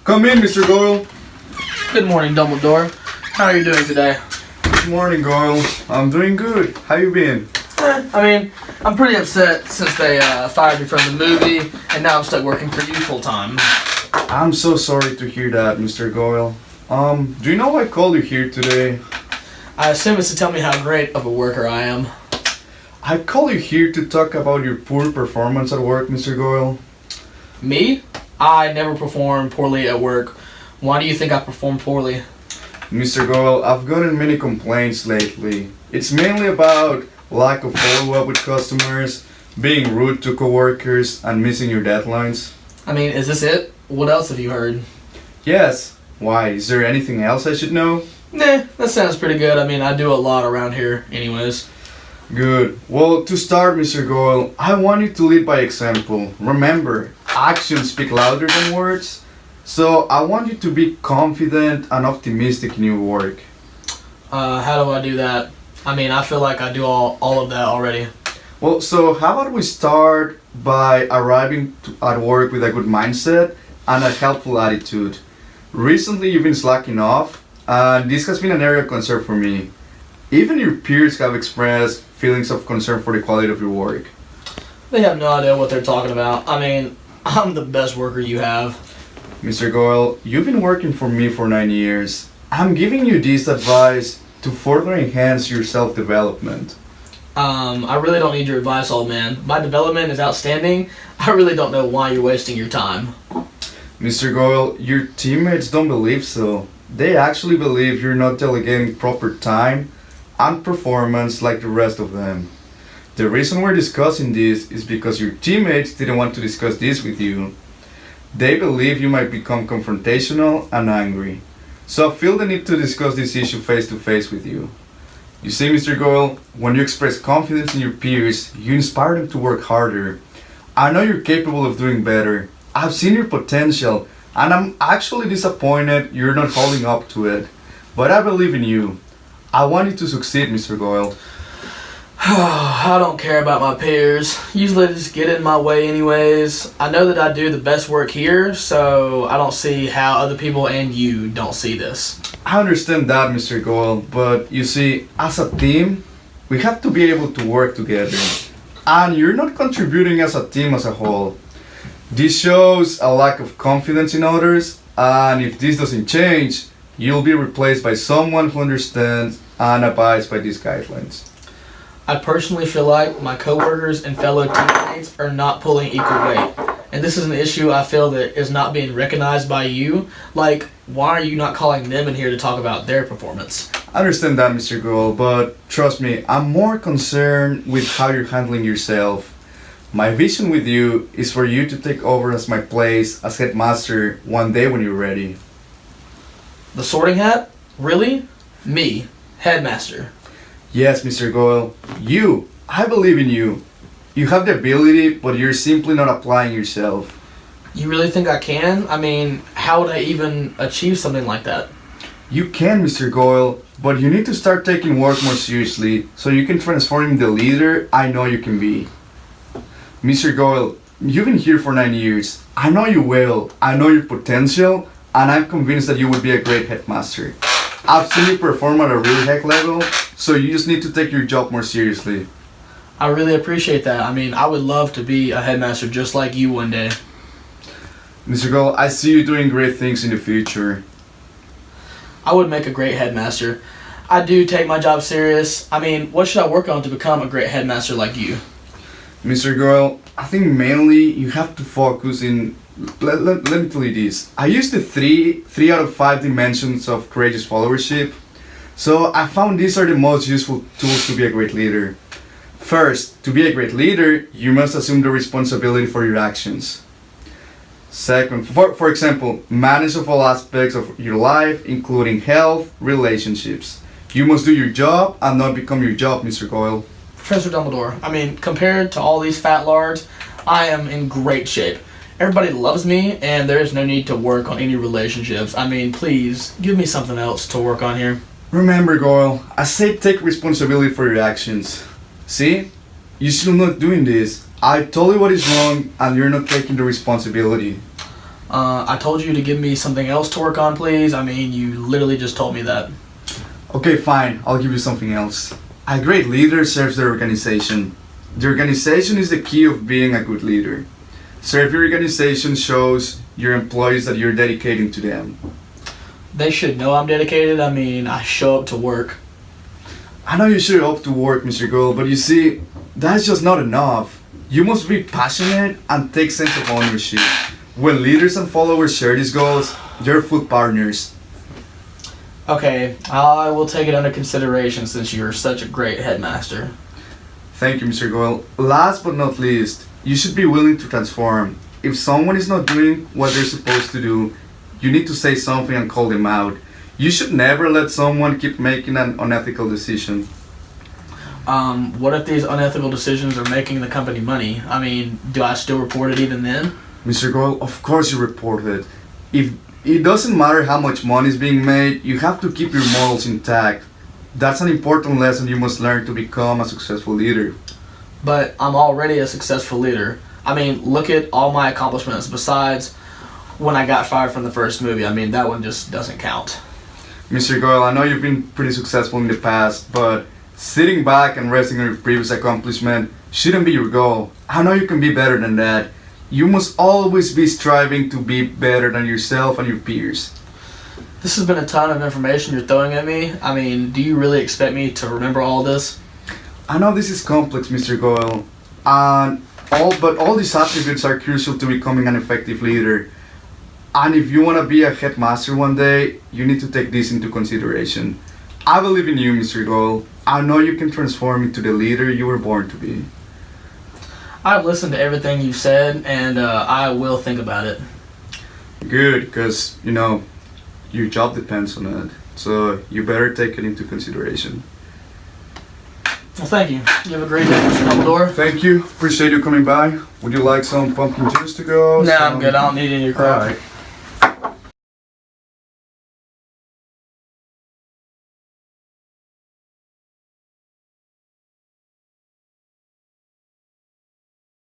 Come in, Mr. Goyle. Good morning, Dumbledore. How are you doing today? Good morning, Goyle. I'm doing good. How you been? I'm pretty upset since they fired me from the movie, and now I'm stuck working for you full time. I'm so sorry to hear that, Mr. Goyle. Do you know why I called you here today? I assume it's to tell me how great of a worker I am. I called you here to talk about your poor performance at work, Mr. Goyle. Me? I never perform poorly at work. Why do you think I perform poorly? Mr. Goyle, I've gotten many complaints lately. It's mainly about lack of follow-up with customers, being rude to coworkers, and missing your deadlines. Is this it? What else have you heard? Yes. Why? Is there anything else I should know? Nah, that sounds pretty good. I do a lot around here anyways. Good. Well, to start, Mr. Goyle, I want you to lead by example. Remember, actions speak louder than words. So I want you to be confident and optimistic in your work. How do I do that? I feel like I do all of that already. Well, so how about we start by arriving at work with a good mindset and a helpful attitude. Recently, you've been slacking off, and this has been an area of concern for me. Even your peers have expressed feelings of concern for the quality of your work. They have no idea what they're talking about. I'm the best worker you have. Mr. Goyle, you've been working for me for 9 years. I'm giving you this advice to further enhance your self-development. I really don't need your advice, old man. My development is outstanding. I really don't know why you're wasting your time. Mr. Goyle, your teammates don't believe so. They actually believe you're not delegating proper time and performance like the rest of them. The reason we're discussing this is because your teammates didn't want to discuss this with you. They believe you might become confrontational and angry. So I feel the need to discuss this issue face to face with you. You see, Mr. Goyle, when you express confidence in your peers, you inspire them to work harder. I know you're capable of doing better. I've seen your potential, and I'm actually disappointed you're not holding up to it. But I believe in you. I want you to succeed, Mr. Goyle. I don't care about my peers. Usually they just get in my way anyways. I know that I do the best work here, so I don't see how other people and you don't see this. I understand that, Mr. Goyle, but you see, as a team, we have to be able to work together. And you're not contributing as a team as a whole. This shows a lack of confidence in others, and if this doesn't change, you'll be replaced by someone who understands and abides by these guidelines. I personally feel like my coworkers and fellow teammates are not pulling equal weight. And this is an issue I feel that is not being recognized by you. Like, why are you not calling them in here to talk about their performance? I understand that, Mr. Goyle, but trust me, I'm more concerned with how you're handling yourself. My vision with you is for you to take over as my place as headmaster one day when you're ready. The sorting hat? Really? Me, headmaster. Yes, Mr. Goyle, you. I believe in you. You have the ability, but you're simply not applying yourself. You really think I can? How would I even achieve something like that? You can, Mr. Goyle, but you need to start taking work more seriously so you can transform into the leader I know you can be. Mr. Goyle, you've been here for 9 years. I know you will. I know your potential, and I'm convinced that you would be a great headmaster. I've seen you perform at a really high level, so you just need to take your job more seriously. I really appreciate that. I would love to be a headmaster just like you one day. Mr. Goyle, I see you doing great things in the future. I would make a great headmaster. I do take my job serious. What should I work on to become a great headmaster like you? Mr. Goyle, I think mainly you have to focus in. Let me tell you this. I used the three out of 5 dimensions of courageous followership. So I found these are the most useful tools to be a great leader. First, to be a great leader, you must assume the responsibility for your actions. Second, for example, manage of all aspects of your life, including health, relationships. You must do your job and not become your job, Mr. Goyle. Professor Dumbledore, compared to all these fat lards, I am in great shape. Everybody loves me, and there is no need to work on any relationships. Please, give me something else to work on here. Remember, Goyle, I said take responsibility for your actions. See? You're still not doing this. I told you what is wrong, and you're not taking the responsibility. I told you to give me something else to work on, please. I mean, you literally just told me that. Okay, fine. I'll give you something else. A great leader serves their organization. The organization is the key of being a good leader. Serve your organization shows your employees that you're dedicating to them. They should know I'm dedicated. I mean, I show up to work. I know you show up to work, Mr. Gold, but you see, that's just not enough. You must be passionate and take sense of ownership. When leaders and followers share these goals, they're foot partners. Okay, I will take it under consideration since you're such a great headmaster. Thank you, Mr. Goyle. Last but not least, you should be willing to transform. If someone is not doing what they're supposed to do, you need to say something and call them out. You should never let someone keep making an unethical decision. What if these unethical decisions are making the company money? I mean, do I still report it even then? Mr. Goyle, of course you report it. If it doesn't matter how much money is being made, you have to keep your morals intact. That's an important lesson you must learn to become a successful leader. But I'm already a successful leader. I mean, look at all my accomplishments besides when I got fired from the first movie. I mean, that one just doesn't count. Mr. Goyle, I know you've been pretty successful in the past, but sitting back and resting on your previous accomplishment shouldn't be your goal. I know you can be better than that. You must always be striving to be better than yourself and your peers. This has been a ton of information you're throwing at me. I mean, do you really expect me to remember all this? I know this is complex, Mr. Goyle, but all these attributes are crucial to becoming an effective leader. And if you want to be a headmaster one day, you need to take this into consideration. I believe in you, Mr. Goyle. I know you can transform into the leader you were born to be. I've listened to everything you've said, and I will think about it. Good, because, your job depends on it. So you better take it into consideration. Well, thank you. You have a great day, Mr. Dumbledore. Thank you. Appreciate you coming by. Would you like some pumpkin juice to go? No, I'm good. I don't need any of your crap. Alright.